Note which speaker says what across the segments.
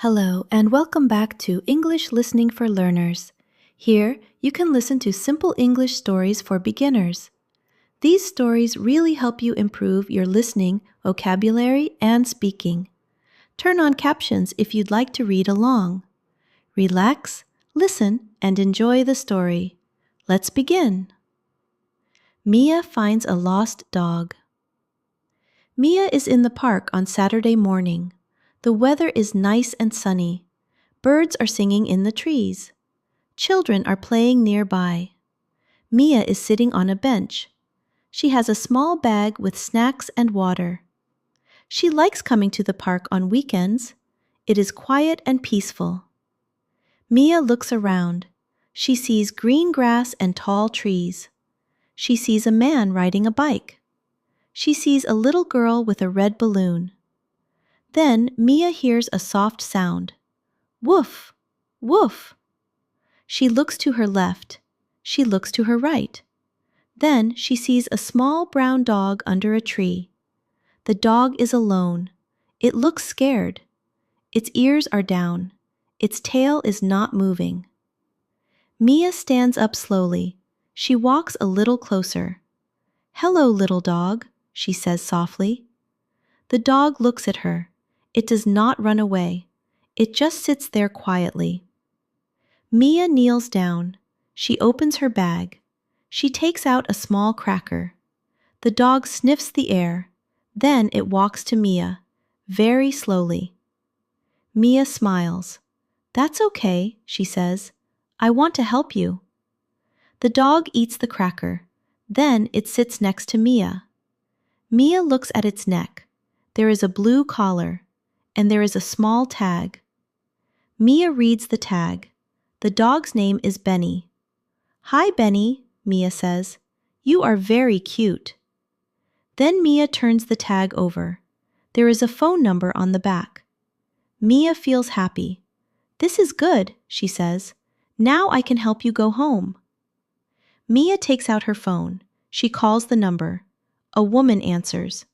Speaker 1: Hello, and welcome back to English Listening for Learners. Here, you can listen to simple English stories for beginners. These stories really help you improve your listening, vocabulary, and speaking. Turn on captions if you'd like to read along. Relax, listen, and enjoy the story. Let's begin. Mia finds a lost dog. Mia is in the park on Saturday morning. The weather is nice and sunny. Birds are singing in the trees. Children are playing nearby. Mia is sitting on a bench. She has a small bag with snacks and water. She likes coming to the park on weekends. It is quiet and peaceful. Mia looks around. She sees green grass and tall trees. She sees a man riding a bike. She sees a little girl with a red balloon. Then Mia hears a soft sound. Woof! Woof! She looks to her left. She looks to her right. Then she sees a small brown dog under a tree. The dog is alone. It looks scared. Its ears are down. Its tail is not moving. Mia stands up slowly. She walks a little closer. "Hello, little dog," she says softly. The dog looks at her. It does not run away. It just sits there quietly. Mia kneels down. She opens her bag. She takes out a small cracker. The dog sniffs the air. Then it walks to Mia, very slowly. Mia smiles. "That's okay," she says. "I want to help you." The dog eats the cracker. Then it sits next to Mia. Mia looks at its neck. There is a blue collar, and there is a small tag. Mia reads the tag. The dog's name is Benny. "Hi, Benny," Mia says. "You are very cute." Then Mia turns the tag over. There is a phone number on the back. Mia feels happy. "This is good," she says. "Now I can help you go home." Mia takes out her phone. She calls the number. A woman answers.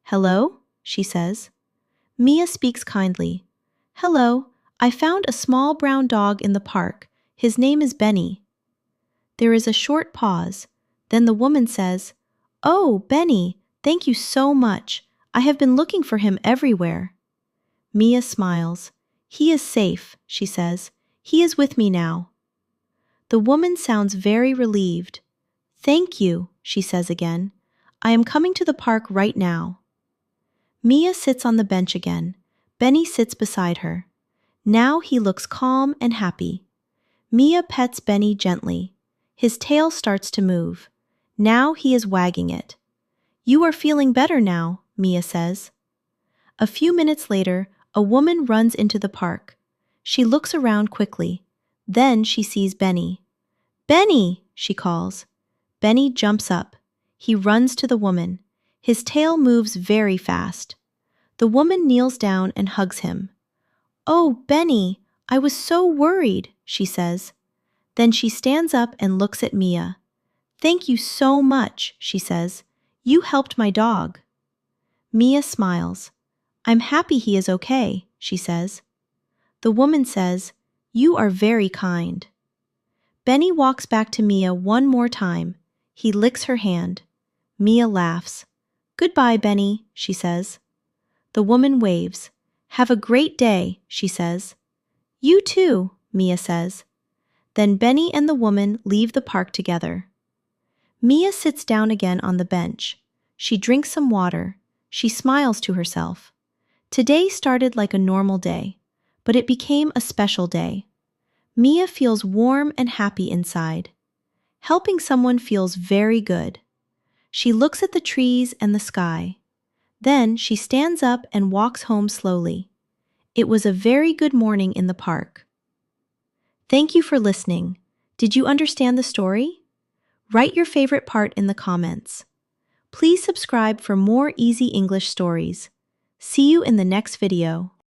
Speaker 1: "Hello?" she says. Mia speaks kindly. "Hello, I found a small brown dog in the park. His name is Benny." There is a short pause. Then the woman says, "Oh, Benny, thank you so much. I have been looking for him everywhere." Mia smiles. "He is safe," she says. "He is with me now." The woman sounds very relieved. "Thank you," she says again. "I am coming to the park right now." Mia sits on the bench again. Benny sits beside her. Now he looks calm and happy. Mia pets Benny gently. His tail starts to move. Now he is wagging it. "You are feeling better now," Mia says. A few minutes later, a woman runs into the park. She looks around quickly. Then she sees Benny. "Benny!" she calls. Benny jumps up. He runs to the woman. His tail moves very fast. The woman kneels down and hugs him. "Oh, Benny, I was so worried," she says. Then she stands up and looks at Mia. "Thank you so much," she says. "You helped my dog." Mia smiles. "I'm happy he is okay," she says. The woman says, "You are very kind." Benny walks back to Mia one more time. He licks her hand. Mia laughs. "Goodbye, Benny," she says. The woman waves. "Have a great day," she says. "You too," Mia says. Then Benny and the woman leave the park together. Mia sits down again on the bench. She drinks some water. She smiles to herself. Today started like a normal day, but it became a special day. Mia feels warm and happy inside. Helping someone feels very good. She looks at the trees and the sky. Then she stands up and walks home slowly. It was a very good morning in the park. Thank you for listening. Did you understand the story? Write your favorite part in the comments. Please subscribe for more easy English stories. See you in the next video.